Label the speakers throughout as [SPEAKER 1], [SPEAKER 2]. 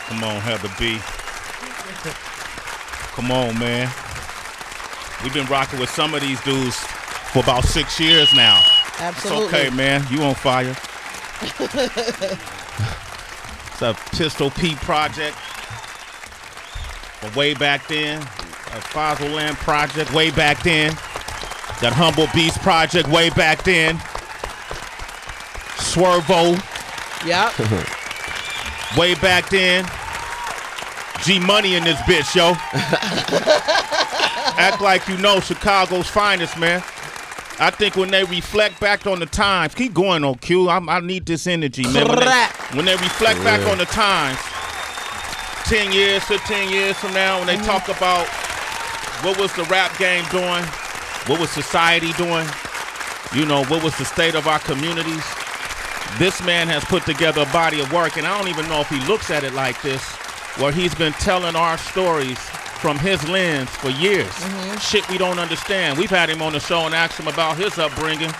[SPEAKER 1] Come on, Heather B. Come on, man. We've been rocking with some of these dudes for about 6 years now.
[SPEAKER 2] Absolutely.
[SPEAKER 1] It's okay, man. You on fire. It's a Pistol Pete project from way back then. A Fossil Land project way back then. That Humble Beast project way back then. Swervo.
[SPEAKER 2] Yep.
[SPEAKER 1] Way back then. G Money in this bitch, yo. Act like you know Chicago's finest, man. I think when they reflect back on the times, keep going on Q. I need this energy, man. When they reflect back on the times, 10 years, 15 years from now, when they talk about what was the rap game doing, what was society doing, you know, what was the state of our communities, this man has put together a body of work, and I don't even know if he looks at it like this, where he's been telling our stories from his lens for years. Shit we don't understand. We've had him on the show and asked him about his upbringing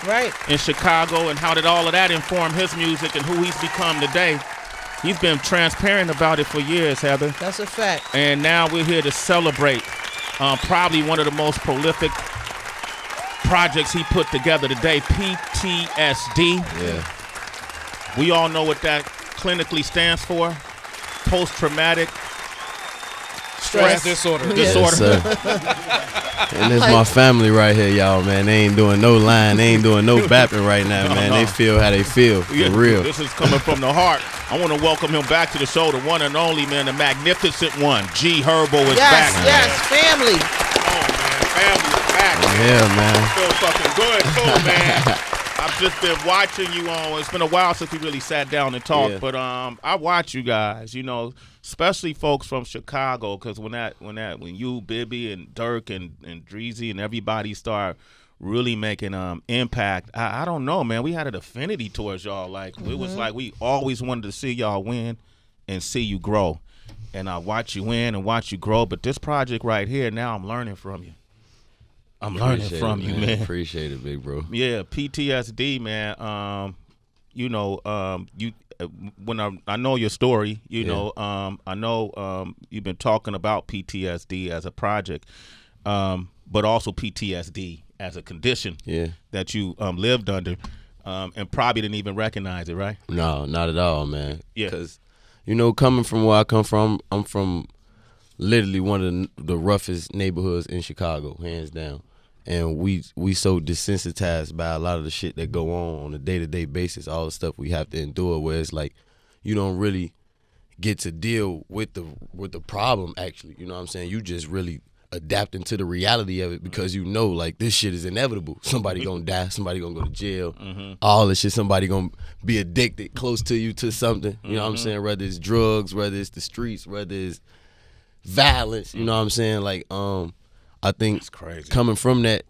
[SPEAKER 1] in Chicago and how did all of that inform his music and who he's become today. He's been transparent about it for years, Heather.
[SPEAKER 2] That's a fact.
[SPEAKER 1] And now we're here to celebrate probably one of the most prolific projects he put together today, PTSD.
[SPEAKER 3] Yeah.
[SPEAKER 1] We all know what that clinically stands for. Post-traumatic
[SPEAKER 4] stress disorder.
[SPEAKER 3] Yes, and it's my family right here, y'all, man. They ain't doing no line. They ain't doing no bapping right now, man. They feel how they feel, for real.
[SPEAKER 1] This is coming from the heart. I want to welcome him back to the show, the one and only, man, the magnificent one. G Herbo is back.
[SPEAKER 2] Yes, family.
[SPEAKER 1] Oh, man, family's back.
[SPEAKER 3] Yeah, man.
[SPEAKER 1] I feel fucking good, too, man. I've just been watching you on. It's been a while since we really sat down and talked, but I watch you guys, you know, especially folks from Chicago, because when you, Bibby, and Dirk, and Dreezy, and everybody start really making impact, I don't know, man. We had an affinity towards y'all. Like it was like we always wanted to see y'all win and see you grow. And I watch you win and watch you grow. But this project right here, now I'm learning from you. I'm learning from you, man.
[SPEAKER 3] Appreciate it, big bro.
[SPEAKER 1] Yeah, PTSD, man. You know, you when I know your story, you know, I know you've been talking about PTSD as a project, but also PTSD as a condition that you lived under, and probably didn't even recognize it, right?
[SPEAKER 3] No, not at all, man.
[SPEAKER 1] Yeah.
[SPEAKER 3] Because, you know, coming from where I come from, I'm from literally one of the roughest neighborhoods in Chicago, hands down. And we so desensitized by a lot of the shit that go on a day-to-day basis, all the stuff we have to endure, where it's like you don't really get to deal with the problem, actually. You know what I'm saying? You just really adapting to the reality of it because you know, like, this shit is inevitable. Somebody gonna die, somebody gonna go to jail, all this shit, somebody gonna be addicted close to you to something. You know what I'm saying? Whether it's drugs, whether it's the streets, whether it's violence, you know what I'm saying? Like, I think coming from that,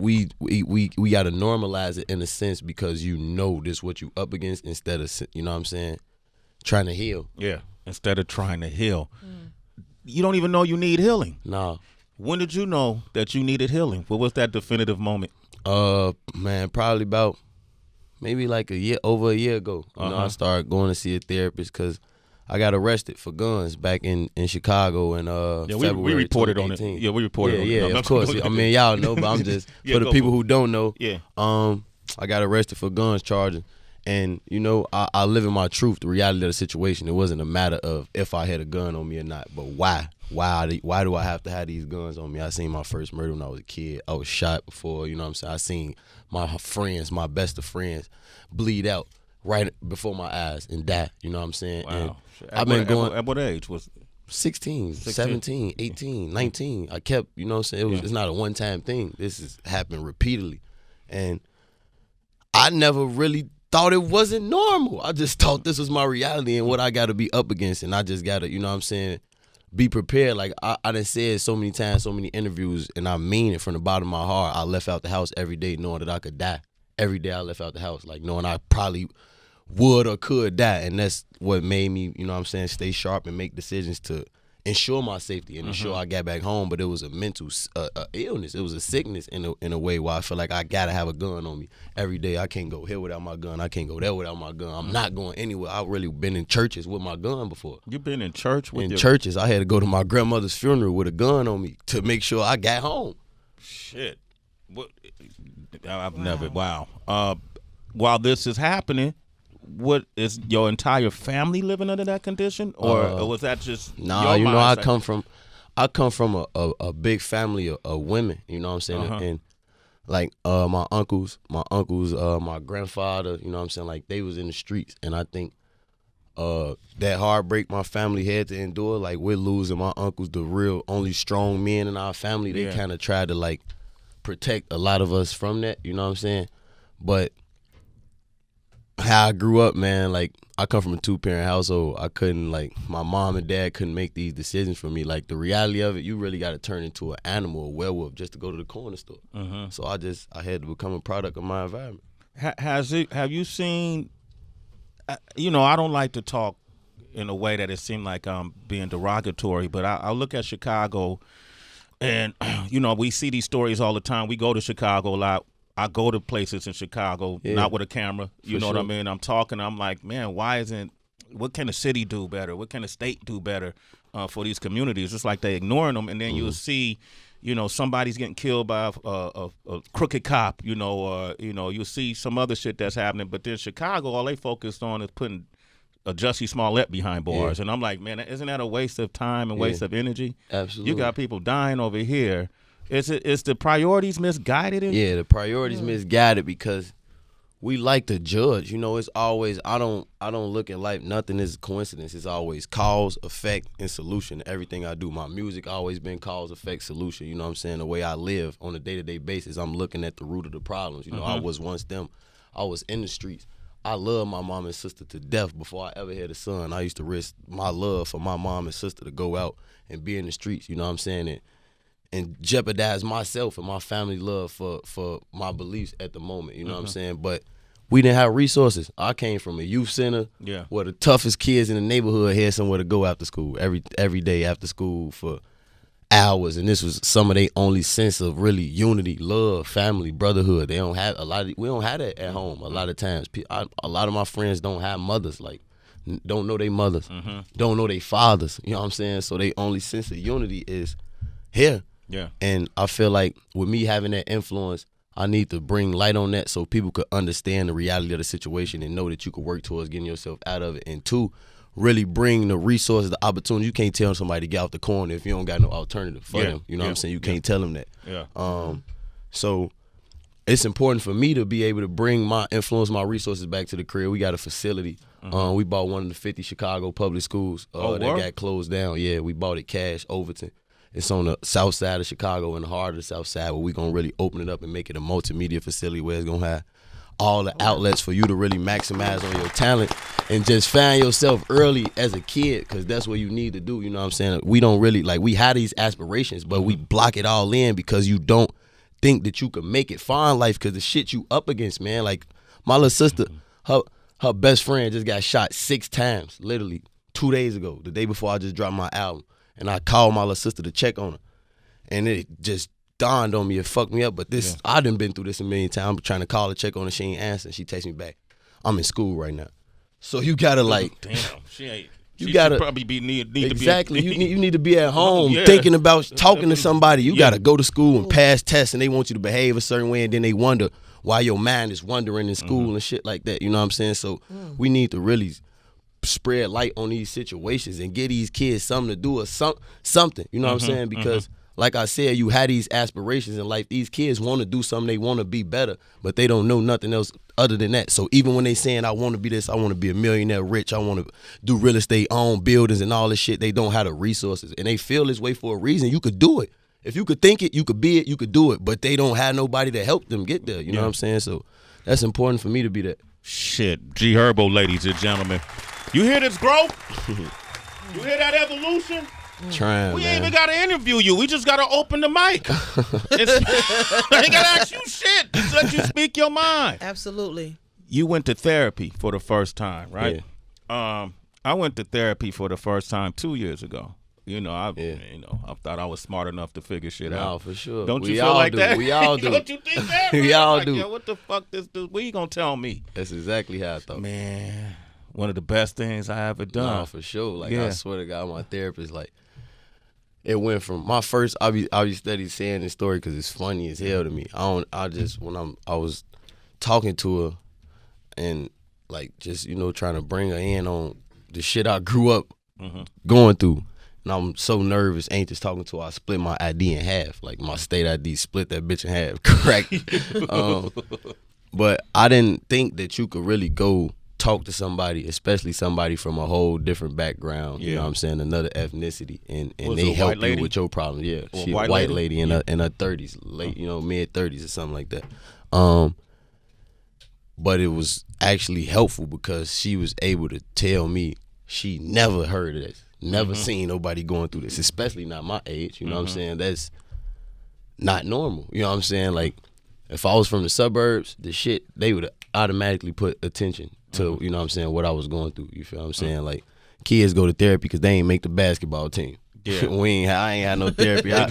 [SPEAKER 3] we got to normalize it in a sense because you know this what you up against instead of, you know what I'm saying, trying to heal.
[SPEAKER 1] Yeah, instead of trying to heal. You don't even know you need healing.
[SPEAKER 3] No.
[SPEAKER 1] When did you know that you needed healing? What was that definitive moment?
[SPEAKER 3] Man, probably about maybe like over a year ago. You know, I started going to see a therapist because I got arrested for guns back in Chicago in February.
[SPEAKER 1] We reported on it.
[SPEAKER 3] Yeah,
[SPEAKER 1] we reported on it.
[SPEAKER 3] Yeah, of course. I mean, y'all know, but I'm just for the people who don't know.
[SPEAKER 1] Yeah.
[SPEAKER 3] I got arrested for guns charging, and you know, I live in my truth, the reality of the situation. It wasn't a matter of if I had a gun on me or not, but why? Why do I have to have these guns on me? I seen my first murder when I was a kid. I was shot before. You know what I'm saying? I seen my friends, my best of friends, bleed out right before my eyes and die. You know what I'm saying?
[SPEAKER 1] Wow.
[SPEAKER 3] And
[SPEAKER 1] I've been going. At what age was
[SPEAKER 3] 16, 17, 18, 19. I kept, you know what I'm saying? It's not a one-time thing. This has happened repeatedly. And I never really thought it wasn't normal. I just thought this was my reality and what I got to be up against. And I just got to, you know what I'm saying, be prepared. Like I done said so many times, so many interviews, and I mean it from the bottom of my heart. I left out the house every day knowing that I could die. Every day I left out the house, like knowing I probably would or could die. And that's what made me, you know what I'm saying, stay sharp and make decisions to ensure my safety and ensure I got back home. But it was a mental illness. It was a sickness in a way where I feel like I gotta have a gun on me every day. I can't go here without my gun. I can't go there without my gun. I'm not going anywhere. I've really been in churches with my gun before.
[SPEAKER 1] You've been in church with your...
[SPEAKER 3] churches. I had to go to my grandmother's funeral with a gun on me to make sure I got home.
[SPEAKER 1] Shit. What? I've never... Wow. While this is happening, what is your entire family living under that condition, or was that just
[SPEAKER 3] nah? You know, I come from a big family of women. You know what I'm saying? And like my uncles, my grandfather. You know what I'm saying? Like they was in the streets, and I think that heartbreak my family had to endure. Like we're losing my uncles, the real only strong men in our family. They kind of tried to like protect a lot of us from that. You know what I'm saying? But how I grew up, man, like I come from a 2-parent household. I couldn't, like, my mom and dad couldn't make these decisions for me. Like the reality of it, you really got to turn into an animal, a werewolf, just to go to the corner store. So I had to become a product of my environment.
[SPEAKER 1] Have you seen? You know, I don't like to talk in a way that it seemed like I'm being derogatory, but I look at Chicago, and you know, we see these stories all the time. We go to Chicago a lot. I go to places in Chicago, not with a camera. You know what I mean? I'm talking. I'm like, man, what can the city do better? What can the state do better for these communities? It's like they ignoring them, and then you'll see, you know, somebody's getting killed by a crooked cop. You know, or you'll see some other shit that's happening. But then Chicago, all they focused on is putting a Jussie Smollett behind bars, and I'm like, man, isn't that a waste of time and waste of energy?
[SPEAKER 3] Absolutely.
[SPEAKER 1] You got people dying over here. Is the priorities misguided?
[SPEAKER 3] Yeah, the priorities misguided because we like to judge. You know, it's always I don't look at life. Nothing is a coincidence. It's always cause, effect, and solution. Everything I do, my music always been cause, effect, solution. You know what I'm saying? The way I live on a day-to-day basis, I'm looking at the root of the problems. You know, I was once them. I was in the streets. I love my mom and sister to death. Before I ever had a son, I used to risk my love for my mom and sister to go out and be in the streets. You know what I'm saying? And jeopardize myself and my family love for my beliefs at the moment. You know what I'm saying? But we didn't have resources. I came from a youth center where the toughest kids in the neighborhood had somewhere to go after school, every day after school for hours. And this was some of their only sense of really unity, love, family, brotherhood. They don't have we don't have that at home a lot of times. A lot of my friends don't have mothers, like don't know their mothers, don't know their fathers. You know what I'm saying? So their only sense of unity is here. Yeah. And I feel like with me having that influence, I need to bring light on that so people could understand the reality of the situation and know that you could work towards getting yourself out of it. And two, really bring the resources, the opportunity. You can't tell somebody to get out the corner if you don't got no alternative for them. You know what I'm saying? You can't tell them that. So it's important for me to be able to bring my influence, my resources back to the crib. We got a facility. We bought one of the 50 Chicago public schools that got closed down. Yeah, we bought it cash, Overton. It's on the south side of Chicago, in the heart of the south side, where we're going to really open it up and make it a multimedia facility where it's going to have all the outlets for you to really maximize on your talent and just find yourself early as a kid, because that's what you need to do. You know what I'm saying? We don't really, like, we have these aspirations, but we block it all in because you don't think that you can make it far in life because the shit you up against, man. Like, my little sister, her best friend just got shot 6 times, literally 2 days ago, the day before I just dropped my album. And I called my little sister to check on her. And it just dawned on me. It fucked me up. But this, I done been through this a million times. I'm trying to call her, check on her. She ain't answering. She texts me back. I'm in school right now. So you got to like.
[SPEAKER 1] Damn, she ain't.
[SPEAKER 3] You gotta
[SPEAKER 1] probably need
[SPEAKER 3] exactly. To be, you need to be at home thinking about talking to somebody. You gotta go to school and pass tests, and they want you to behave a certain way, and then they wonder why your mind is wandering in school and shit like that. You know what I'm saying? So we need to really spread light on these situations and get these kids something to do or something. You know what I'm saying? Because like I said, you have these aspirations in life. These kids want to do something. They want to be better, but they don't know nothing else other than that. So even when they saying, I want to be this, I want to be a millionaire, rich, I want to do real estate, own buildings and all this shit, they don't have the resources. And they feel this way for a reason. You could do it. If you could think it, you could be it, you could do it. But they don't have nobody to help them get there. You know what I'm saying? So that's important for me to be that.
[SPEAKER 1] Shit. G Herbo, ladies and gentlemen. You hear this growth? You hear that evolution?
[SPEAKER 3] Trying,
[SPEAKER 1] we ain't even got to interview you. We just got to open the mic. I ain't got to ask you shit. Just let you speak your mind.
[SPEAKER 2] Absolutely.
[SPEAKER 1] You went to therapy for the first time, right? Yeah. I went to therapy for the first time 2 years ago. You know, I thought I was smart enough to figure shit out.
[SPEAKER 3] No, for sure.
[SPEAKER 1] Don't you feel like that?
[SPEAKER 3] We all do.
[SPEAKER 1] Don't you think that?
[SPEAKER 3] We all do.
[SPEAKER 1] Yo, what the fuck what you gonna tell me?
[SPEAKER 3] That's exactly how I thought.
[SPEAKER 1] Man, one of the best things I ever done.
[SPEAKER 3] No, for sure. Like I swear to God, my therapist, like, it went from my first. I be steady saying this story because it's funny as hell to me. I was talking to her and like just trying to bring her in on the shit I grew up going through. And I'm so nervous, anxious talking to her. I split my ID in half. Like my state ID, split that bitch in half. Correct. But I didn't think that you could really go talk to somebody, especially somebody from a whole different background. You know what I'm saying? Another ethnicity, and they help you with your problem. Yeah, she a white lady in her 30s, late mid 30s or something like that. But it was actually helpful because she was able to tell me she never heard of this, never seen nobody going through this, especially not my age. You know what I'm saying? That's not normal. You know what I'm saying? Like, if I was from the suburbs, the shit, they would automatically put attention to, you know what I'm saying, what I was going through. You feel what I'm saying? Like, kids go to therapy because they ain't make the basketball team. Yeah. I ain't had no therapy. I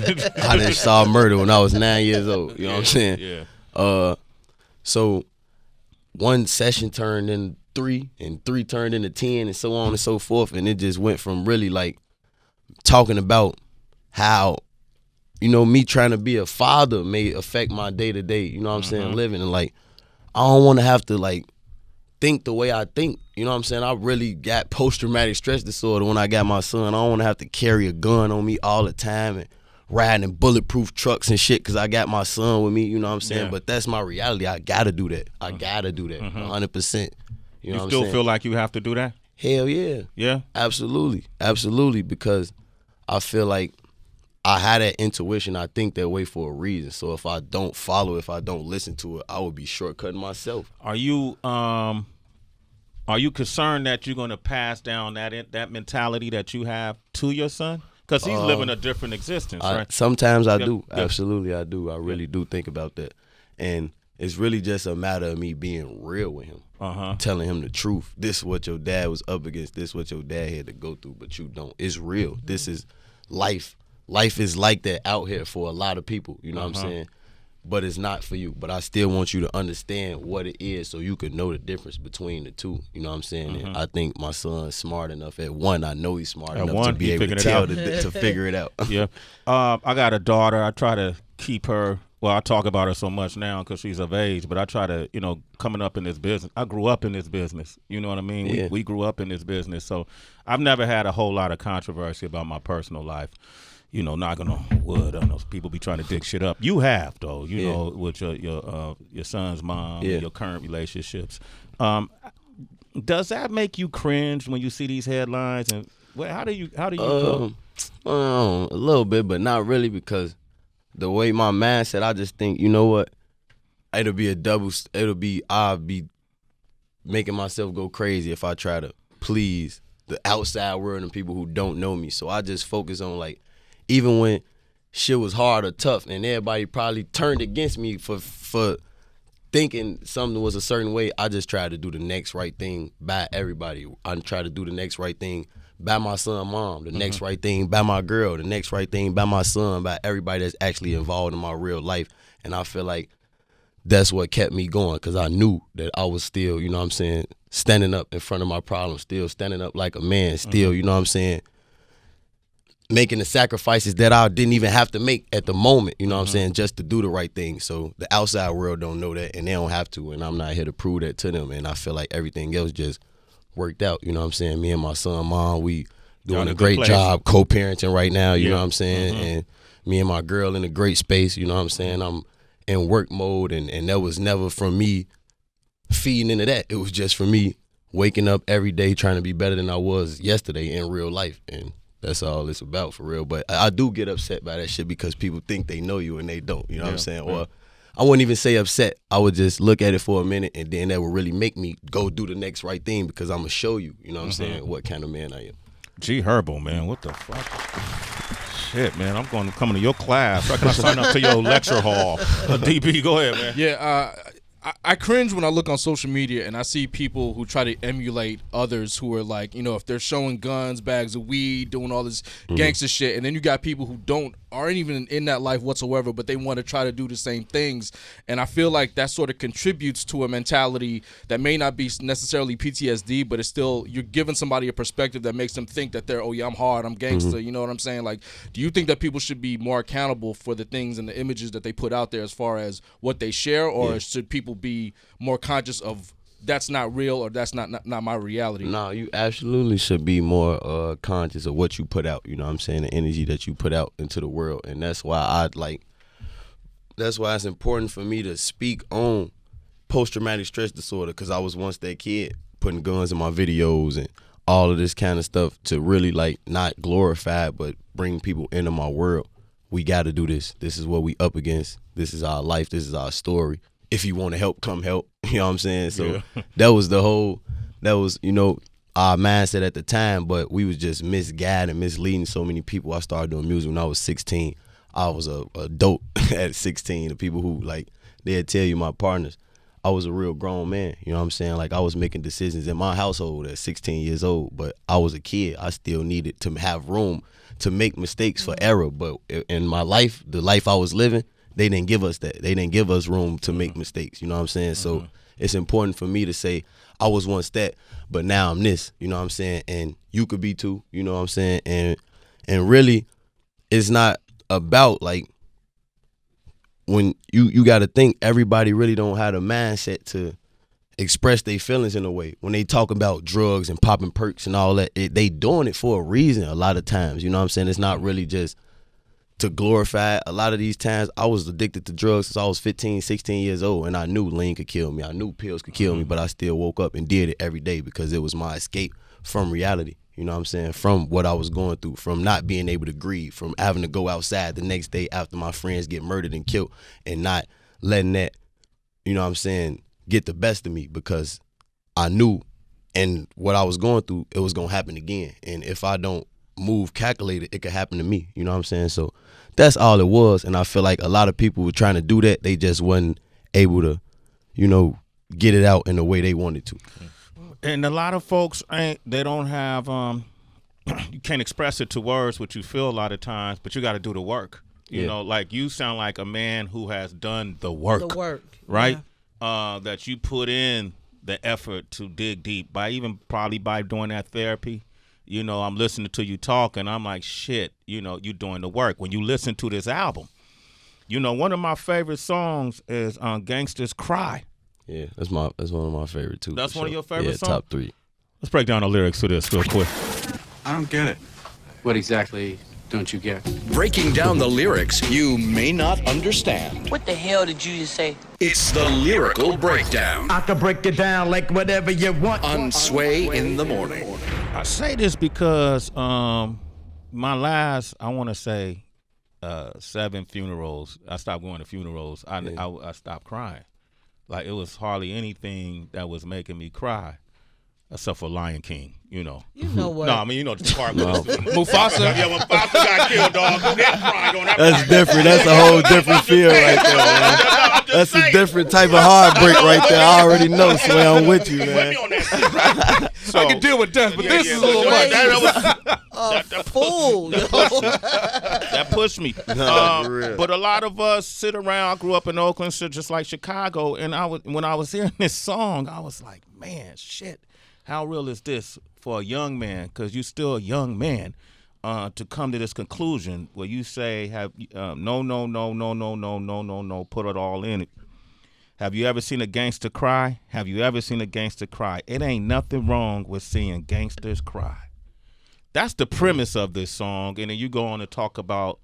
[SPEAKER 3] just saw murder when I was 9 years old. You know what I'm saying?
[SPEAKER 1] Yeah.
[SPEAKER 3] So one session turned into 3, and 3 turned into 10, and so on and so forth. And it just went from really like talking about how, me trying to be a father may affect my day-to-day, you know what I'm saying, living. And like, I don't want to have to like think the way I think. You know what I'm saying? I really got post-traumatic stress disorder when I got my son. I don't want to have to carry a gun on me all the time and riding in bulletproof trucks and shit because I got my son with me, you know what I'm saying? Yeah. But that's my reality. I got to do that. 100%. You
[SPEAKER 1] still feel like you have to do that?
[SPEAKER 3] Hell yeah.
[SPEAKER 1] Yeah?
[SPEAKER 3] Absolutely. Absolutely, because I feel like I had that intuition. I think that way for a reason. So if I don't follow, if I don't listen to it, I would be shortcutting myself.
[SPEAKER 1] Are you concerned that you're going to pass down that mentality that you have to your son? Because he's living a different existence, right?
[SPEAKER 3] Sometimes I do. Yeah. Absolutely, I do. I really do think about that. And it's really just a matter of me being real with him, telling him the truth. This is what your dad was up against. This is what your dad had to go through, but you don't. It's real. This is life. Life is like that out here for a lot of people, you know what I'm saying? But it's not for you. But I still want you to understand what it is so you can know the difference between the two, you know what I'm saying? And I think my son's smart enough. At 1, I know he's smart enough to be able to tell to figure it out.
[SPEAKER 1] Yeah. I got a daughter. I try to keep her, well, I talk about her so much now because she's of age, but I try to, coming up in this business. I grew up in this business. You know what I mean?
[SPEAKER 3] Yeah.
[SPEAKER 1] We grew up in this business. So I've never had a whole lot of controversy about my personal life. Knocking on wood. I know people be trying to dig shit up. You have though, you know, with your son's mom, and your current relationships. Does that make you cringe when you see these headlines? And how do you feel?
[SPEAKER 3] A little bit, but not really, because the way my mindset, I just think, you know what? I'll be making myself go crazy if I try to please the outside world and people who don't know me. So I just focus on, like, even when shit was hard or tough and everybody probably turned against me for thinking something was a certain way, I just tried to do the next right thing by everybody. I tried to do the next right thing by my son's mom, the next right thing by my girl, the next right thing by my son, by everybody that's actually involved in my real life. And I feel like that's what kept me going, because I knew that I was still, you know what I'm saying, standing up in front of my problems, still standing up like a man, still, you know what I'm saying, making the sacrifices that I didn't even have to make at the moment, you know what I'm saying, just to do the right thing. So the outside world don't know that, and they don't have to, and I'm not here to prove that to them. And I feel like everything else just worked out, you know what I'm saying. Me and my son, mom, we doing a great job co-parenting right now, you know what I'm saying, and me and my girl in a great space, you know what I'm saying. I'm in work mode, and that was never from me feeding into that. It was just for me waking up every day trying to be better than I was yesterday in real life, and that's all it's about, for real. But I do get upset by that shit because people think they know you and they don't, you know what I'm saying? Or I wouldn't even say upset. I would just look at it for a minute, and then that would really make me go do the next right thing, because I'm going to show you, you know what I'm saying, what kind of man I am. Herbo,
[SPEAKER 1] man, what the fuck? Shit, man, I'm coming to your class. How can I sign up to your lecture hall? DB, go ahead, man.
[SPEAKER 4] Yeah, I cringe when I look on social media and I see people who try to emulate others who are like, if they're showing guns, bags of weed, doing all this gangster shit, and then you got people who aren't even in that life whatsoever, but they want to try to do the same things. And I feel like that sort of contributes to a mentality that may not be necessarily PTSD, but it's still, you're giving somebody a perspective that makes them think that they're, oh yeah, I'm hard, I'm gangster, you know what I'm saying? Like, do you think that people should be more accountable for the things and the images that they put out there as far as what they share, or should people be more conscious of that's not real or that's not my reality?
[SPEAKER 3] No, you absolutely should be more conscious of what you put out, you know what I'm saying, the energy that you put out into the world. And that's why that's why it's important for me to speak on post-traumatic stress disorder, because I was once that kid putting guns in my videos and all of this kind of stuff, to really like not glorify but bring people into my world. We got to do this. This is what we up against. This is our life. This is our story. If you want to help, come help. You know what I'm saying? So that was our mindset at the time, but we was just misguided and misleading so many people. I started doing music when I was 16. I was a dope at 16. The people who, like, they'd tell you, my partners, I was a real grown man. You know what I'm saying? Like, I was making decisions in my household at 16 years old, but I was a kid. I still needed to have room to make mistakes for error. But in my life, the life I was living, they didn't give us that. They didn't give us room to make mistakes. You know what I'm saying? So it's important for me to say, I was once that, but now I'm this. You know what I'm saying? And you could be too. You know what I'm saying? And really, it's not about, like, when you got to think, everybody really don't have the mindset to express their feelings in a way. When they talk about drugs and popping perks and all that, they doing it for a reason a lot of times. You know what I'm saying? It's not really just to glorify. A lot of these times, I was addicted to drugs since I was 15, 16 years old, and I knew lean could kill me. I knew pills could kill me, but I still woke up and did it every day because it was my escape from reality. You know what I'm saying? From what I was going through, from not being able to grieve, from having to go outside the next day after my friends get murdered and killed, and not letting that, you know what I'm saying, get the best of me, because I knew, and what I was going through, it was going to happen again. And if I don't move calculated, it could happen to me. You know what I'm saying? So that's all it was. And I feel like a lot of people were trying to do that. They just wasn't able to, get it out in the way they wanted to.
[SPEAKER 1] And a lot of folks they don't have you can't express it to words what you feel a lot of times, but you got to do the work. You know, like, you sound like a man who has done the work. The work, right? Yeah. That you put in the effort to dig deep probably by doing that therapy. I'm listening to you talk, and I'm like, shit. You doing the work. When you listen to this album, one of my favorite songs is "Gangsters Cry."
[SPEAKER 3] Yeah, that's one of my favorite too.
[SPEAKER 1] That's one of your favorite songs?
[SPEAKER 3] Top 3.
[SPEAKER 1] Let's break down the lyrics to this real quick.
[SPEAKER 2] I don't get it. What exactly don't you get?
[SPEAKER 5] Breaking down the lyrics you may not understand.
[SPEAKER 6] What the hell did you just say?
[SPEAKER 5] It's the Lyrical Breakdown.
[SPEAKER 7] I can break it down like whatever you want.
[SPEAKER 5] On Sway in the Morning.
[SPEAKER 1] I say this because my last, I want to say, 7 funerals, I stopped going to funerals. I stopped crying. Like, it was hardly anything that was making me cry, except for Lion King, You know what? No, I mean, the part with
[SPEAKER 4] Mufasa.
[SPEAKER 1] Yeah, when Mufasa got killed, dog.
[SPEAKER 3] That's different. That's a whole different feel right there, man. That's a different type of heartbreak right there. I already know, so I'm with you, man.
[SPEAKER 4] So, I can deal with death, but this is a little much.
[SPEAKER 1] That fool. That pushed me. But a lot of us sit around. I grew up in Oakland, so just like Chicago, and when I was hearing this song, I was like, man, shit, how real is this for a young man? Because you're still a young man. To come to this conclusion where you say, no, put it all in it. Have you ever seen a gangster cry? Have you ever seen a gangster cry? It ain't nothing wrong with seeing gangsters cry. That's the premise of this song. And then you go on to talk about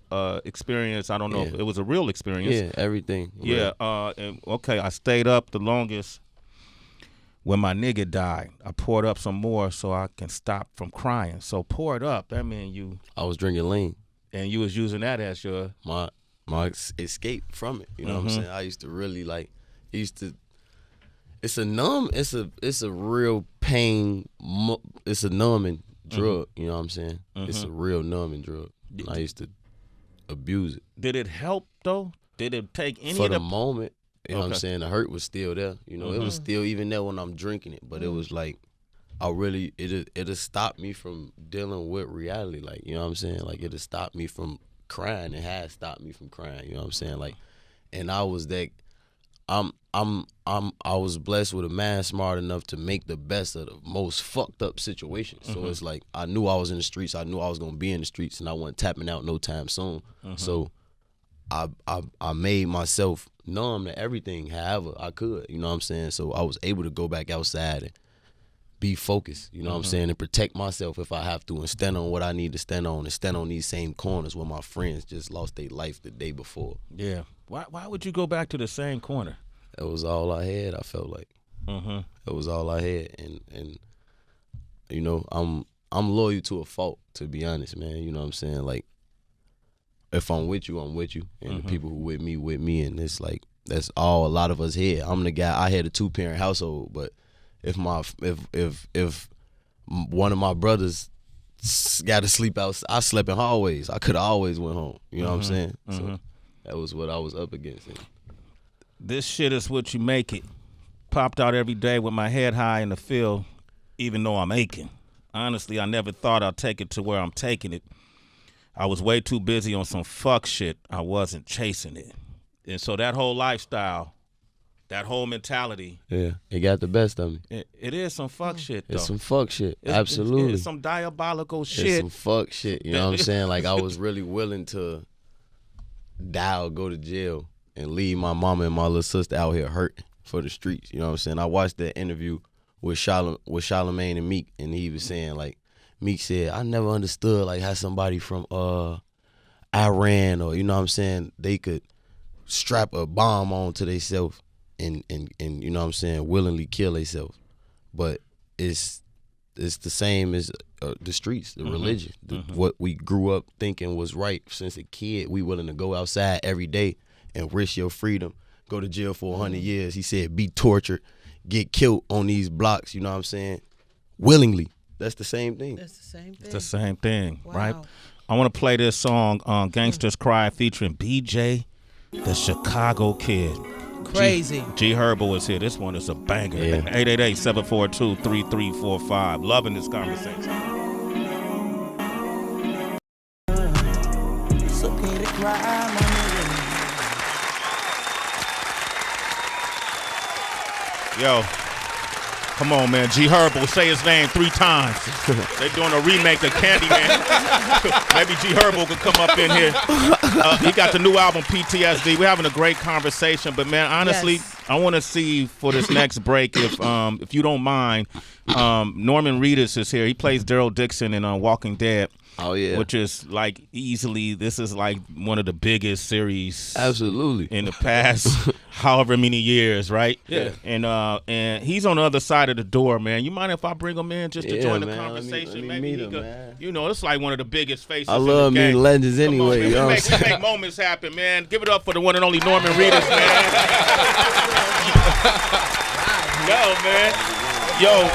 [SPEAKER 1] experience. I don't know if it was a real experience.
[SPEAKER 3] Yeah, everything.
[SPEAKER 1] Yeah. I stayed up the longest when my nigga died. I poured up some more so I can stop from crying. So pour it up. That mean you.
[SPEAKER 3] I was drinking lean,
[SPEAKER 1] and you was using that as your
[SPEAKER 3] my escape from it. You know what I'm saying? I used to really It's a real pain. It's a numbing drug. You know what I'm saying? It's a real numbing drug. I used to abuse it.
[SPEAKER 1] Did it help though? Did it take any
[SPEAKER 3] for
[SPEAKER 1] of
[SPEAKER 3] the moment? You know what I'm saying? The hurt was still there. You know, it was still even there when I'm drinking it. But it was like, it'll stop me from dealing with reality. Like, you know what I'm saying? Like, it'll stop me from crying. It has stopped me from crying. You know what I'm saying? Like, and I was I was blessed with a man smart enough to make the best of the most fucked up situations. So it's like, I knew I was in the streets. I knew I was gonna be in the streets, and I wasn't tapping out no time soon. So I made myself numb to everything however I could, you know what I'm saying? So I was able to go back outside and be focused, you know what I'm saying, and protect myself if I have to, and stand on what I need to stand on, and stand on these same corners where my friends just lost their life the day before.
[SPEAKER 1] Yeah. Why would you go back to the same corner?
[SPEAKER 3] That was all I had, I felt like. That was all I had. And you know, I'm loyal to a fault, to be honest, man. You know what I'm saying? Like, if I'm with you, I'm with you. And the people who with me. And it's like, that's all a lot of us had. I'm the guy, I had a 2-parent household, but if one of my brothers got to sleep out, I slept in hallways. I could have always went home. You know what I'm saying? So that was what I was up against. And
[SPEAKER 1] this shit is what you make it. Popped out every day with my head high in the field, even though I'm aching. Honestly, I never thought I'd take it to where I'm taking it. I was way too busy on some fuck shit. I wasn't chasing it. And so that whole lifestyle, that whole mentality.
[SPEAKER 3] Yeah, it got the best of me.
[SPEAKER 1] It is some fuck shit, though.
[SPEAKER 3] It's some fuck shit. Absolutely.
[SPEAKER 1] It's some diabolical shit.
[SPEAKER 3] It's some fuck shit. You know what I'm saying? Like, I was really willing to die or go to jail and leave my mama and my little sister out here hurting for the streets. You know what I'm saying? I watched that interview with Charlamagne and Meek, and he was saying, like, Meek said, I never understood, like, how somebody from Iran, or, you know what I'm saying, they could strap a bomb onto themselves and you know what I'm saying, willingly kill themselves. But it's the same as the streets, the religion, what we grew up thinking was right since a kid. We willing to go outside every day and risk your freedom, go to jail for 100 years. He said, be tortured, get killed on these blocks, you know what I'm saying, willingly. That's the same thing.
[SPEAKER 6] That's the same thing.
[SPEAKER 1] It's the same thing,
[SPEAKER 6] Wow.
[SPEAKER 1] right? I want to play this song, Gangsters Cry, featuring BJ, the Chicago Kid.
[SPEAKER 6] Crazy.
[SPEAKER 1] G Herbo is here. This one is a banger.
[SPEAKER 3] Yeah.
[SPEAKER 1] 888-742-3345. Loving this conversation.
[SPEAKER 6] It's okay to cry, my
[SPEAKER 1] Yo, come on, man. G Herbo, say his name 3 times. They doing a remake of Candyman. Maybe G Herbo could come up in here. He got the new album, PTSD. We're having a great conversation, but man, honestly,
[SPEAKER 6] Yes.
[SPEAKER 1] I want to see for this next break, if you don't mind, Norman Reedus is here. He plays Daryl Dixon in Walking Dead.
[SPEAKER 3] Oh, yeah.
[SPEAKER 1] Which is like easily, this is like one of the biggest series
[SPEAKER 3] Absolutely.
[SPEAKER 1] in the past however many years, right?
[SPEAKER 3] Yeah.
[SPEAKER 1] And he's on the other side of the door, man. You mind if I bring him in just to
[SPEAKER 3] Yeah,
[SPEAKER 1] join the
[SPEAKER 3] man.
[SPEAKER 1] conversation?
[SPEAKER 3] Let me
[SPEAKER 1] Maybe
[SPEAKER 3] meet
[SPEAKER 1] he
[SPEAKER 3] him,
[SPEAKER 1] could,
[SPEAKER 3] man.
[SPEAKER 1] you know, it's like one of the biggest faces
[SPEAKER 3] I
[SPEAKER 1] in
[SPEAKER 3] love
[SPEAKER 1] the game.
[SPEAKER 3] meeting legends
[SPEAKER 1] Come on,
[SPEAKER 3] anyway.
[SPEAKER 1] man.
[SPEAKER 3] You know
[SPEAKER 1] we
[SPEAKER 3] what I'm saying?
[SPEAKER 1] make moments happen, man. Give it up for the one and only Norman Reedus, man. Yo, man. Yo.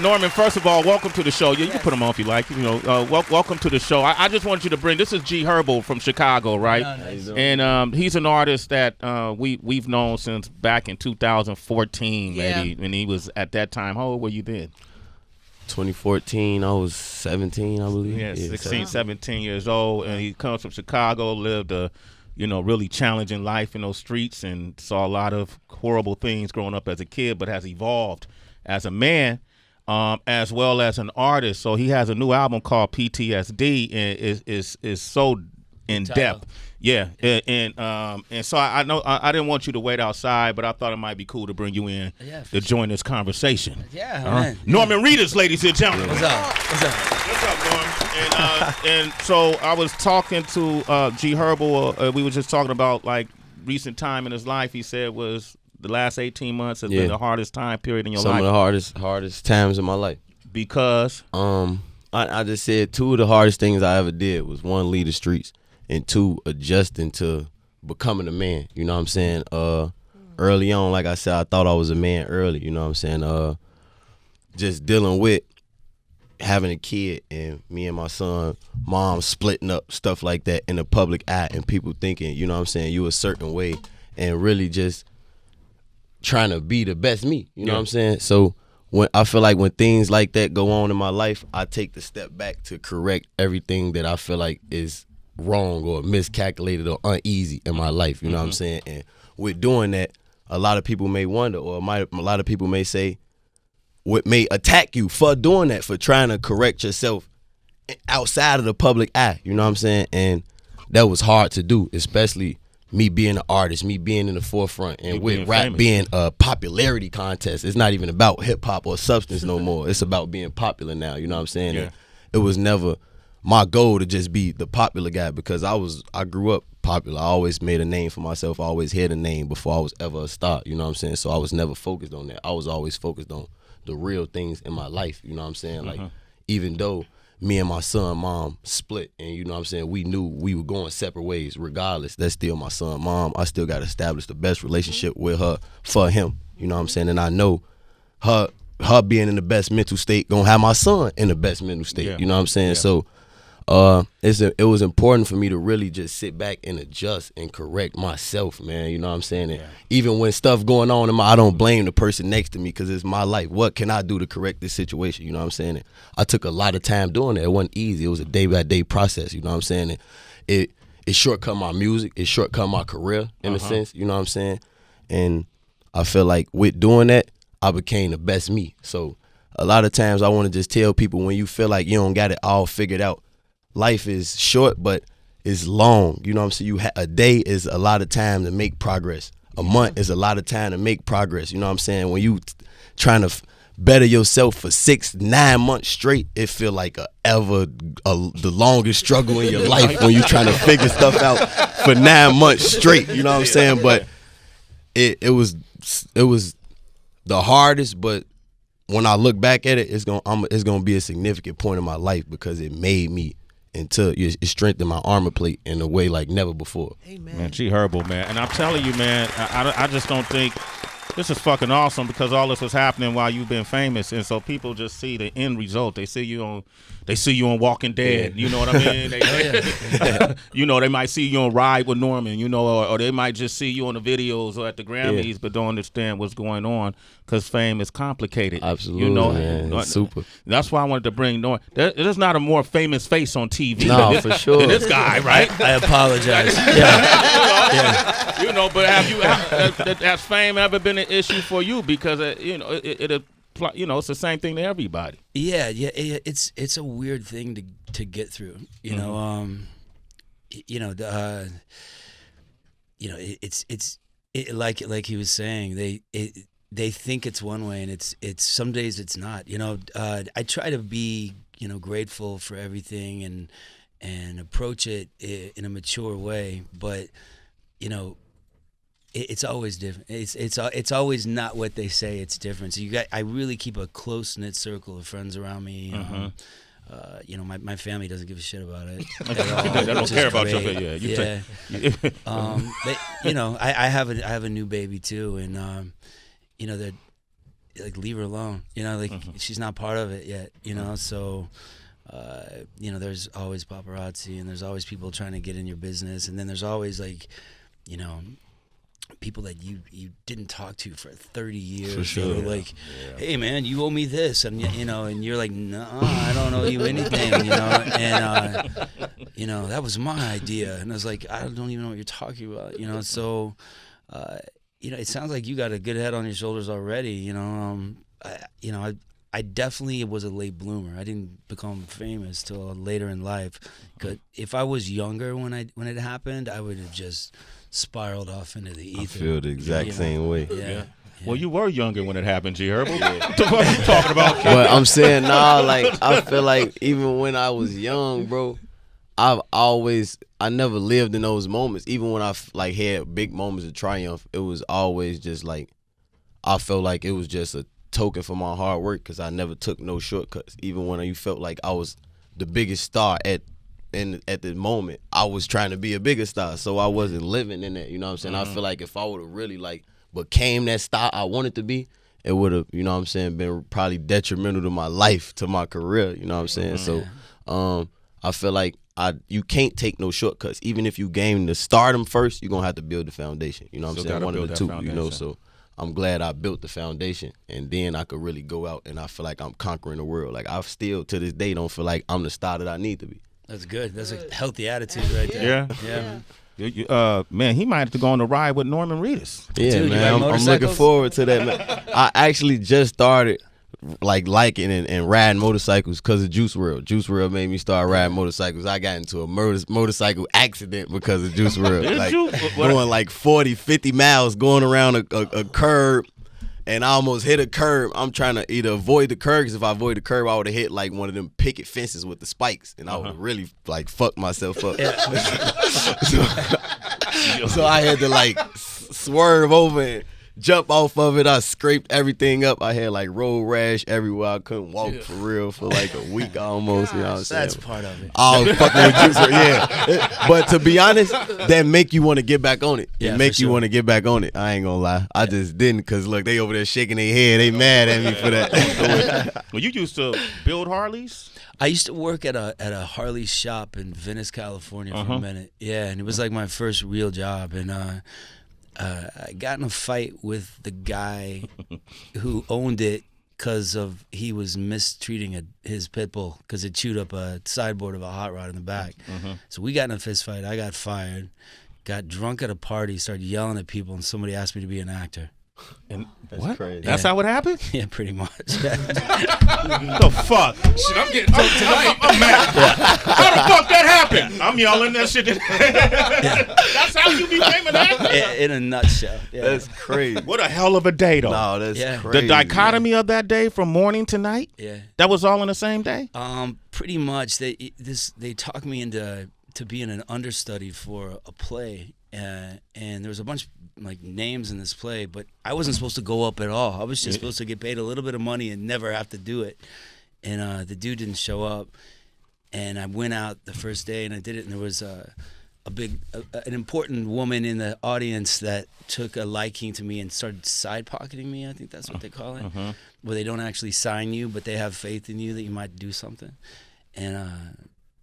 [SPEAKER 1] Norman, first of all, welcome to the show. You can put him on if you like. You know, welcome to the show. I just want you to bring. This is G Herbo from Chicago, right?
[SPEAKER 6] Nice.
[SPEAKER 1] And he's an artist that we've known since back in 2014, maybe.
[SPEAKER 6] Yeah.
[SPEAKER 1] And he was at that time. How old were you then?
[SPEAKER 3] 2014, I was 17, I believe.
[SPEAKER 1] Yeah, 16, 17 years old, and he comes from Chicago. Lived a really challenging life in those streets, and saw a lot of horrible things growing up as a kid, but has evolved as a man. As well as an artist. So he has a new album called PTSD, and is so in depth. Yeah, and so I know I didn't want you to wait outside, but I thought it might be cool to bring you in to join this conversation.
[SPEAKER 6] Yeah,
[SPEAKER 1] All right.
[SPEAKER 6] man.
[SPEAKER 1] Norman Reedus, ladies and gentlemen.
[SPEAKER 6] What's up? What's up?
[SPEAKER 1] What's up, Norman? And so I was talking to G Herbo. We were just talking about like recent time in his life. He said was the last 18 months has been the hardest time period in your life.
[SPEAKER 3] Some of the hardest times in my life.
[SPEAKER 1] Because
[SPEAKER 3] I just said 2 of the hardest things I ever did was 1, leave the streets, and 2, adjusting to becoming a man. You know what I'm saying? Early on, like I said, I thought I was a man early. You know what I'm saying? Just dealing with having a kid and me and my son, mom splitting up, stuff like that in the public eye, and people thinking, you know what I'm saying, you a certain way and really just trying to be the best me. You know what I'm saying? So when I feel like when things like that go on in my life, I take the step back to correct everything that I feel like is wrong or miscalculated or uneasy in my life. You know what I'm saying? And with doing that, a lot of people may wonder, or a lot of people may say, what may attack you for doing that, for trying to correct yourself outside of the public eye. You know what I'm saying? And that was hard to do, especially me being an artist, me being in the forefront, and with rap famous. Being a popularity contest. It's not even about hip hop or substance no more. It's about being popular now. You know what I'm saying? Yeah. It was never my goal to just be the popular guy, because I grew up popular. I always made a name for myself. I always had a name before I was ever a star. You know what I'm saying? So I was never focused on that. I was always focused on the real things in my life. You know what I'm saying? Like, even though me and my son mom split, and you know what I'm saying, we knew we were going separate ways, regardless, that's still my son mom. I still got to establish the best relationship with her for him. You know what I'm saying? And I know her being in the best mental state gonna have my son in the best mental state. You know what I'm saying? So it was important for me to really just sit back and adjust and correct myself, man. You know what I'm saying? And even when stuff going on I don't blame the person next to me, because it's my life. What can I do to correct this situation? You know what I'm saying? And I took a lot of time doing it. It wasn't easy. It was a day-by-day process. You know what I'm saying? And it shortcut my music. It shortcut my career in a sense. You know what I'm saying? And I feel like with doing that, I became the best me. So a lot of times I want to just tell people, when you feel like you don't got it all figured out, life is short, but it's long. You know what I'm saying? A day is a lot of time to make progress. A month is a lot of time to make progress. You know what I'm saying? When you trying to better yourself for 6-9 months straight, it feel like the longest struggle in your life when you trying to figure stuff out for 9 months straight. You know what I'm saying? But it was the hardest, but when I look back at it, it's gonna be a significant point in my life, because it made me it strengthened my armor plate in a way like never before.
[SPEAKER 1] Hey, man, G Herbo, man. And I'm telling you, man, I just don't think this is fucking awesome, because all this was happening while you've been famous, and so people just see the end result. They see you on Walking Dead. You know what I mean? You know, they might see you on Ride with Norman. You know, or they might just see you on the videos or at the Grammys, but don't understand what's going on, because fame is complicated.
[SPEAKER 3] Absolutely,
[SPEAKER 1] you know,
[SPEAKER 3] man. It's super.
[SPEAKER 1] That's why I wanted to bring Norman. There's not a more famous face on TV.
[SPEAKER 3] No, for sure.
[SPEAKER 1] Than this guy, right?
[SPEAKER 6] I apologize.
[SPEAKER 1] You know, but has fame ever been an issue for you? Because you know, it's the same thing to everybody.
[SPEAKER 6] Yeah, it's a weird thing to get through. You know, it's like he was saying, they think it's one way, and it's some days it's not. You know, I try to be grateful for everything and approach it in a mature way, but it's always different. It's always not what they say. It's different. So I really keep a close knit circle of friends around me. My family doesn't give a shit about it at all.
[SPEAKER 1] They don't care about you.
[SPEAKER 6] I have a new baby too, and they're like, leave her alone. She's not part of it yet. So. There's always paparazzi, and there's always people trying to get in your business, and then there's always people that you didn't talk to for 30 years. For sure. They're like, hey man, you owe me this, and and you're like, no, I don't owe you anything, and that was my idea, and I was like, I don't even know what you're talking about, so it sounds like you got a good head on your shoulders already, I definitely was a late bloomer. I didn't become famous till later in life. 'Cause if I was younger when it happened, I would have just spiraled off into the ether.
[SPEAKER 3] I feel the exact same way.
[SPEAKER 6] Yeah.
[SPEAKER 1] Well, you were younger when it happened, G Herbo. What the fuck are you talking about, kid?
[SPEAKER 3] But I'm saying I feel like even when I was young, bro, I never lived in those moments. Even when I had big moments of triumph, it was always just like, I felt like it was just a token for my hard work, because I never took no shortcuts. Even when you felt like I was the biggest star at the moment, I was trying to be a bigger star, so I wasn't living in that. You know what I'm saying? I feel like if I would have really became that star I wanted to be, it would have, been probably detrimental to my life, to my career. You know what I'm saying? So I feel like you can't take no shortcuts. Even if you game to stardom first, you're gonna have to build the foundation. You know what I'm saying? One of the two. You know, so I'm glad I built the foundation, and then I could really go out and I feel like I'm conquering the world. Like I still to this day don't feel like I'm the star that I need to be.
[SPEAKER 6] That's good. That's a healthy attitude right there.
[SPEAKER 1] Yeah. Man, he might have to go on a ride with Norman Reedus.
[SPEAKER 3] Yeah,
[SPEAKER 6] Dude,
[SPEAKER 3] man. I'm looking forward to that, man. I actually just started liking and riding motorcycles because of Juice WRLD. Juice WRLD made me start riding motorcycles. I got into a motorcycle accident because of Juice WRLD. Like going like 40, 50 miles, going around a curb, and I almost hit a curb. I'm trying to either avoid the curb, because if I avoid the curb, I would have hit like one of them picket fences with the spikes, and I would have really like fucked myself up. So I had to like swerve over and jump off of it. I scraped everything up. I had like road rash everywhere. I couldn't walk for real for like a week almost. You know what I'm saying?
[SPEAKER 6] That's part of it.
[SPEAKER 3] I was fucking with Juice WRLD, yeah. But to be honest, that make you want to get back on it.
[SPEAKER 6] Yeah,
[SPEAKER 3] It make
[SPEAKER 6] for
[SPEAKER 3] you
[SPEAKER 6] sure.
[SPEAKER 3] want to get back on it. I ain't gonna lie. I just didn't, because look, they over there shaking their head. They mad at me for that.
[SPEAKER 1] Well, you used to build Harleys?
[SPEAKER 6] I used to work at a Harley shop in Venice, California for a minute. Yeah, and it was like my first real job. And I got in a fight with the guy who owned it because of he was mistreating his pit bull because it chewed up a sideboard of a hot rod in the back. So we got in a fist fight. I got fired, got drunk at a party, started yelling at people, and somebody asked me to be an actor.
[SPEAKER 1] And
[SPEAKER 3] That's
[SPEAKER 1] what?
[SPEAKER 3] crazy.
[SPEAKER 1] That's how it happened?
[SPEAKER 6] Yeah, pretty much.
[SPEAKER 1] The fuck?
[SPEAKER 4] Shit, I'm getting drunk tonight.
[SPEAKER 1] I'm mad. How the fuck that happened? I'm yelling that shit. That's how you became an actor?
[SPEAKER 6] In a nutshell. Yeah.
[SPEAKER 3] That's crazy.
[SPEAKER 1] What a hell of a day, though.
[SPEAKER 3] No, that's
[SPEAKER 6] Yeah.
[SPEAKER 3] crazy.
[SPEAKER 1] The dichotomy of that day from morning to night?
[SPEAKER 6] Yeah.
[SPEAKER 1] That was all in the same day?
[SPEAKER 6] Pretty much. They talked me into being an understudy for a play, and there was a bunch of like names in this play, but I wasn't supposed to go up at all. I was just supposed to get paid a little bit of money and never have to do it. And the dude didn't show up, and I went out the first day and I did it, and there was an important woman in the audience that took a liking to me and started side pocketing me. I think that's what they call it, where they don't actually sign you, but they have faith in you that you might do something. And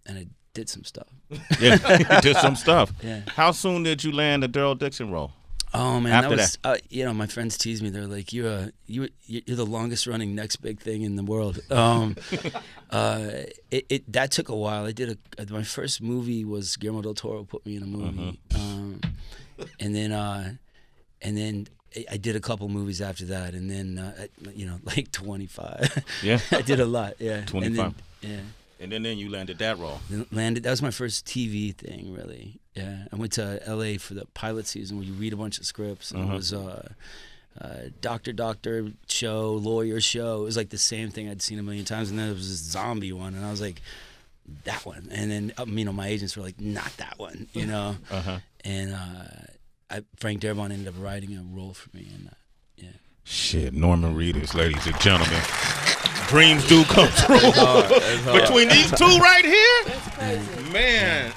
[SPEAKER 6] I did some stuff.
[SPEAKER 1] Yeah, you did some stuff.
[SPEAKER 6] Yeah.
[SPEAKER 1] How soon did you land the Daryl Dixon role?
[SPEAKER 6] Oh man,
[SPEAKER 1] After
[SPEAKER 6] that was my friends tease me. They're like, you're the longest running next big thing in the world. That took a while. I did my first movie was Guillermo del Toro put me in a movie, and then I did a couple movies after that, and then like 25.
[SPEAKER 1] Yeah,
[SPEAKER 6] I did a lot. Yeah,
[SPEAKER 1] 25.
[SPEAKER 6] Yeah.
[SPEAKER 1] And then you landed that role.
[SPEAKER 6] That was my first TV thing, really. Yeah, I went to LA for the pilot season where you read a bunch of scripts, and it was doctor show, lawyer show. It was like the same thing I'd seen a million times, and then there was this zombie one, and I was like, that one. And then my agents were like, not that one, And Frank Darabont ended up writing a role for me, and yeah.
[SPEAKER 1] Shit, Norman Reedus, ladies and gentlemen. Dreams do come true. Between these two right here, man.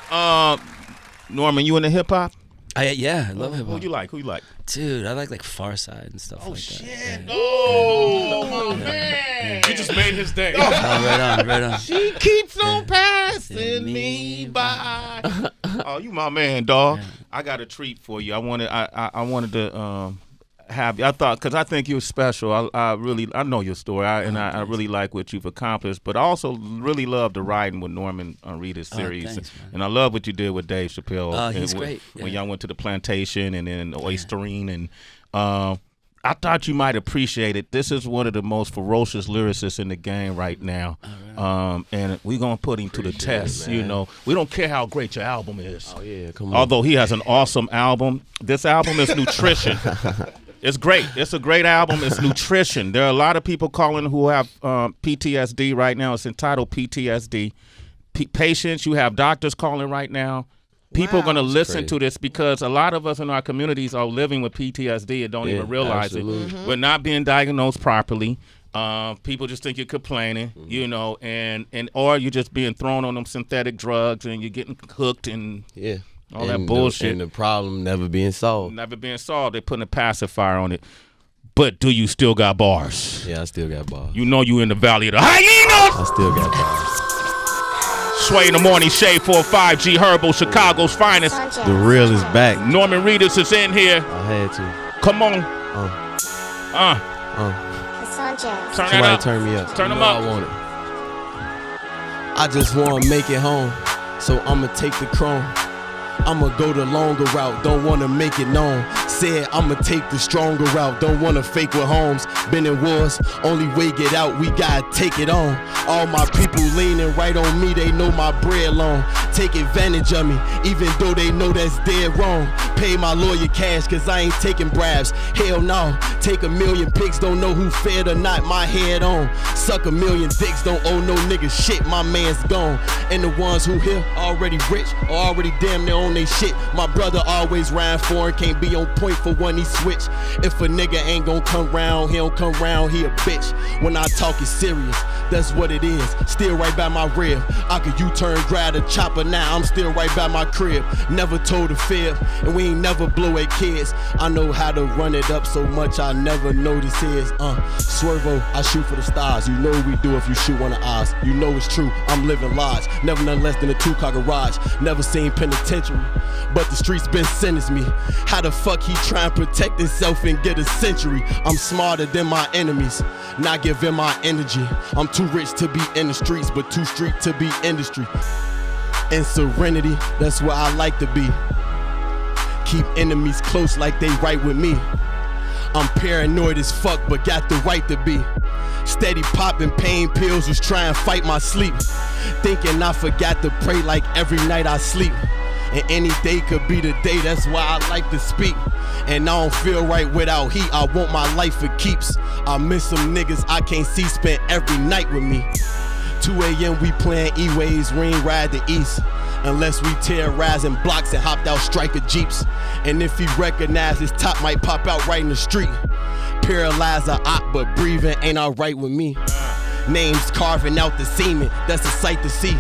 [SPEAKER 1] Norman, you into hip hop?
[SPEAKER 6] I love hip hop.
[SPEAKER 1] Who you like?
[SPEAKER 6] Dude, I like Farside and stuff like that.
[SPEAKER 1] Shit.
[SPEAKER 6] Yeah.
[SPEAKER 1] Oh, my man.
[SPEAKER 4] You just made his day.
[SPEAKER 6] Right on.
[SPEAKER 1] She keeps on passing me by. Oh, you my man, dog. Yeah. I got a treat for you. I wanted to have you. I thought, because I think you're special. I know your story, I really like what you've accomplished. But I also really love the Riding with Norman Reedus series,
[SPEAKER 6] thanks,
[SPEAKER 1] and I love what you did with Dave Chappelle.
[SPEAKER 6] He's great.
[SPEAKER 1] When y'all went to the plantation and then Oysterine, and I thought you might appreciate it. This is one of the most ferocious lyricists in the game right now, and we're gonna put him to the test. We don't care how great your album is.
[SPEAKER 3] Oh yeah, come on.
[SPEAKER 1] Although he has an awesome album, this album is nutrition. It's great. It's a great album. It's nutrition. There are a lot of people calling who have PTSD right now. It's entitled PTSD. Patients, you have doctors calling right now. People are going to listen to this because a lot of us in our communities are living with PTSD and don't even realize it. We're not being diagnosed properly. People just think you're complaining, and or you're just being thrown on them synthetic drugs and you're getting hooked and all that bullshit.
[SPEAKER 3] And the problem never being solved.
[SPEAKER 1] They're putting a pacifier on it. But do you still got bars?
[SPEAKER 3] Yeah, I still got bars.
[SPEAKER 1] You know you in the valley of the hyenas.
[SPEAKER 3] I still got bars.
[SPEAKER 1] Sway in the morning, Shade 45G, Herbo, Chicago's finest.
[SPEAKER 3] The real is back.
[SPEAKER 1] Norman Reedus is in here.
[SPEAKER 3] I had to.
[SPEAKER 1] Come on. Turn that up.
[SPEAKER 3] Turn me up.
[SPEAKER 1] Turn them
[SPEAKER 3] up.
[SPEAKER 1] up.
[SPEAKER 3] I want it. I just want to make it home, so I'ma take the chrome. I'ma go the longer route, don't wanna make it known. Said I'ma take the stronger route, don't wanna fake with homes. Been in wars, only way get out, we gotta take it on. All my people leaning right on me, they know my bread long. Take advantage of me, even though they know that's dead wrong. Pay my lawyer cash, cause I ain't taking bribes. Hell no, take a million pics, don't know who fed or not, my head on. Suck a million dicks, don't owe no nigga shit, my man's gone. And the ones who here already rich, or already damn near on they shit. My brother always riding foreign, can't be on point for when he switch. If a nigga ain't gon' come round, he don't come round, he a bitch. When I talk it's serious, that's what it is. Still right by my rib. I could U-turn, grab a chopper now, I'm still right by my crib. Never told a fib, and we ain't never blow at kids. I know how to run it up so much I never notice his. Swervo, I shoot for the stars. You know what we do if you shoot one of ours. You know it's true, I'm living large. Never none less than a 2-car garage. Never seen penitentiary, but the streets been sentenced me. How the fuck he try and protect himself and get a century? I'm smarter than my enemies, not giving my energy. I'm too rich to be in the streets, but too street to be industry. In serenity, that's where I like to be. Keep enemies close like they right with me. I'm paranoid as fuck, but got the right to be. Steady popping pain pills, was trying to fight my sleep. Thinking I forgot to pray like every night I sleep. And any day could be the day, that's why I like to speak. And I don't feel right without heat, I want my life for keeps. I miss some niggas I can't see spend every night with me. 2 a.m. we playing E-Ways, we ain't ride the east. Unless we terrorizing blocks and hopped out striker jeeps. And if he recognize his top might pop out right in the street. Paralyze a op, but breathing ain't alright with me. Names carving out the semen, that's a sight to see.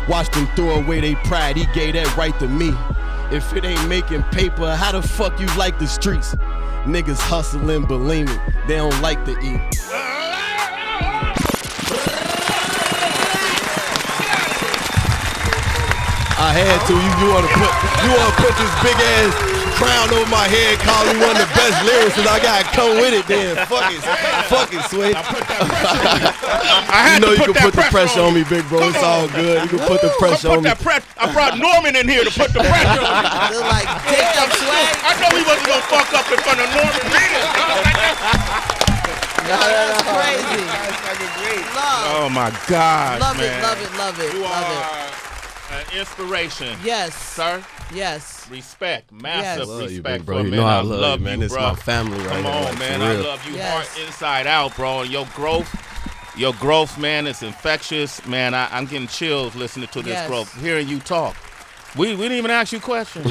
[SPEAKER 3] Watch them throw away they pride, he gave that right to me. If it ain't making paper, how the fuck you like the streets? Niggas hustling, bulimic, they don't like to eat. I had to. You wanna put this big ass crown over my head, call me one of the best lyricists. I gotta come with it then. Fuck it, Sway. You know you can put the pressure on me, big bro. It's all good. You can put the pressure on me.
[SPEAKER 1] I brought Norman in here to put the pressure on me.
[SPEAKER 6] They're like, take up Sway.
[SPEAKER 1] I know he wasn't gonna fuck up in front of Norman Reedus.
[SPEAKER 6] That's crazy.
[SPEAKER 1] Oh my God,
[SPEAKER 6] Love
[SPEAKER 1] man.
[SPEAKER 6] it, love it, love it,
[SPEAKER 1] You
[SPEAKER 6] love
[SPEAKER 1] are
[SPEAKER 6] it.
[SPEAKER 1] an inspiration.
[SPEAKER 6] Yes.
[SPEAKER 1] Sir.
[SPEAKER 6] Yes.
[SPEAKER 1] Respect, massive
[SPEAKER 3] Love you,
[SPEAKER 1] respect
[SPEAKER 3] big bro.
[SPEAKER 1] for
[SPEAKER 3] You
[SPEAKER 1] man.
[SPEAKER 3] know I
[SPEAKER 1] I
[SPEAKER 3] love you, man.
[SPEAKER 1] you,
[SPEAKER 3] It's
[SPEAKER 1] bro.
[SPEAKER 3] my family right
[SPEAKER 1] Come
[SPEAKER 3] here.
[SPEAKER 1] on,
[SPEAKER 3] like,
[SPEAKER 1] man.
[SPEAKER 3] for
[SPEAKER 1] I
[SPEAKER 3] real.
[SPEAKER 1] love you
[SPEAKER 6] Yes.
[SPEAKER 1] heart inside out, bro. And your growth, man, is infectious. Man, I'm getting chills listening to this
[SPEAKER 6] Yes.
[SPEAKER 1] growth, hearing you talk. We didn't even ask you questions.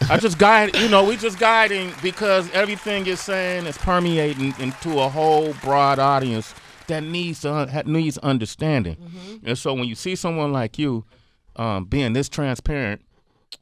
[SPEAKER 1] I just guide, we just guiding because everything you're saying is permeating into a whole broad audience that needs understanding.
[SPEAKER 6] Mm-hmm.
[SPEAKER 1] And so when you see someone like you being this transparent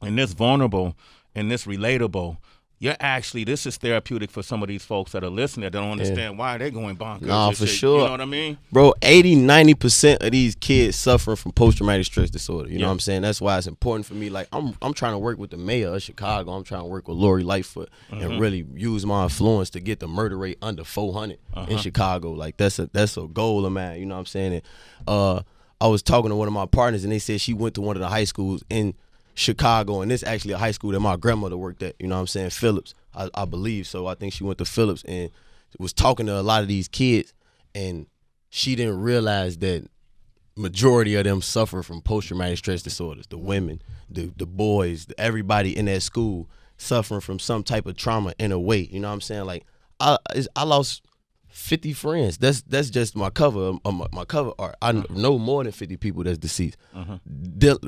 [SPEAKER 1] and this vulnerable and this relatable, this is therapeutic for some of these folks that are listening that don't understand why they're going bonkers.
[SPEAKER 3] Nah,
[SPEAKER 1] and
[SPEAKER 3] for
[SPEAKER 1] shit.
[SPEAKER 3] sure.
[SPEAKER 1] You know what I mean?
[SPEAKER 3] Bro, 80-90% of these kids suffering from post-traumatic stress disorder. You know
[SPEAKER 1] Yeah.
[SPEAKER 3] what I'm saying? That's why it's important for me. Like, I'm trying to work with the mayor of Chicago. I'm trying to work with Lori Lightfoot and really use my influence to get the murder rate under 400 in Chicago. Like, that's a goal of mine. You know what I'm saying? And, I was talking to one of my partners, and they said she went to one of the high schools in Chicago, and this is actually a high school that my grandmother worked at, you know what I'm saying, Phillips, I believe. So I think she went to Phillips and was talking to a lot of these kids, and she didn't realize that majority of them suffer from post-traumatic stress disorders. The women, the boys, everybody in that school suffering from some type of trauma in a way, you know what I'm saying? Like, I lost 50 friends. That's just my cover art. I know more than 50 people that's deceased.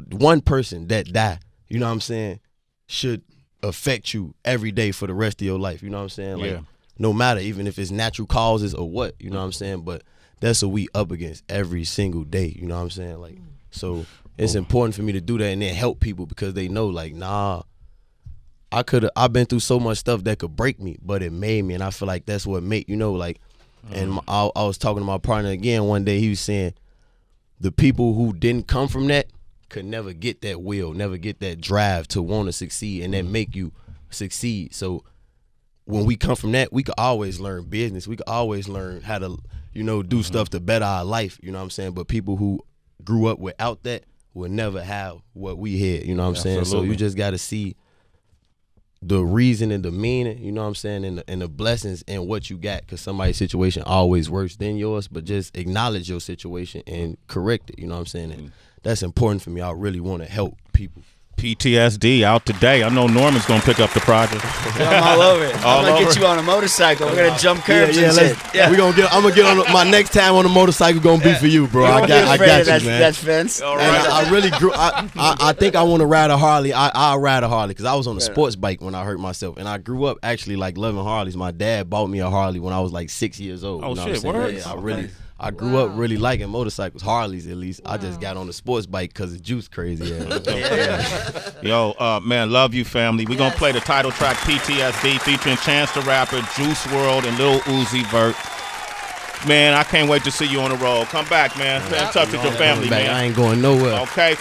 [SPEAKER 3] One person that died, you know what I'm saying, should affect you every day for the rest of your life. You know what I'm saying? Like, no matter, even if it's natural causes or what, you know what I'm saying? But that's what we up against every single day, you know what I'm saying? Like, so it's important for me to do that and then help people because they know, like, nah, I've been through so much stuff that could break me, but it made me, and I feel like that's what made, like, and I was talking to my partner again one day. He was saying the people who didn't come from that could never get that will, never get that drive to want to succeed and then make you succeed. So when we come from that, we could always learn business. We could always learn how to, do stuff to better our life. You know what I'm saying? But people who grew up without that will never have what we had. You know what I'm saying? So you just got to see the reason and the meaning, you know what I'm saying, and the blessings in what you got, because somebody's situation always worse than yours, but just acknowledge your situation and correct it, you know what I'm saying? And that's important for me. I really want to help people.
[SPEAKER 1] PTSD out today. I know Norman's gonna pick up the project.
[SPEAKER 6] I'm all over it. I'm gonna get you on a motorcycle. We're gonna jump curbs and shit.
[SPEAKER 3] Yeah. I'm gonna get on my next time on the motorcycle. Gonna be for you, bro. I got you, man.
[SPEAKER 6] That fence.
[SPEAKER 3] All right. And I really grew. I think I want to ride a Harley. I'll ride a Harley because I was on a sports bike when I hurt myself, and I grew up actually like loving Harleys. My dad bought me a Harley when I was like 6 years old.
[SPEAKER 1] Oh,
[SPEAKER 3] you know
[SPEAKER 1] shit,
[SPEAKER 3] what I'm
[SPEAKER 1] word?
[SPEAKER 3] saying? Yeah, I grew up really liking motorcycles, Harleys at least. I just got on the sports bike because the juice crazy.
[SPEAKER 1] Yo, man, love you, family. We're going to play the title track, PTSD, featuring Chance the Rapper, Juice WRLD, and Lil Uzi Vert. Man, I can't wait to see you on the road. Come back, man. Stay in touch with your family, man.
[SPEAKER 3] I ain't going nowhere.
[SPEAKER 1] Okay.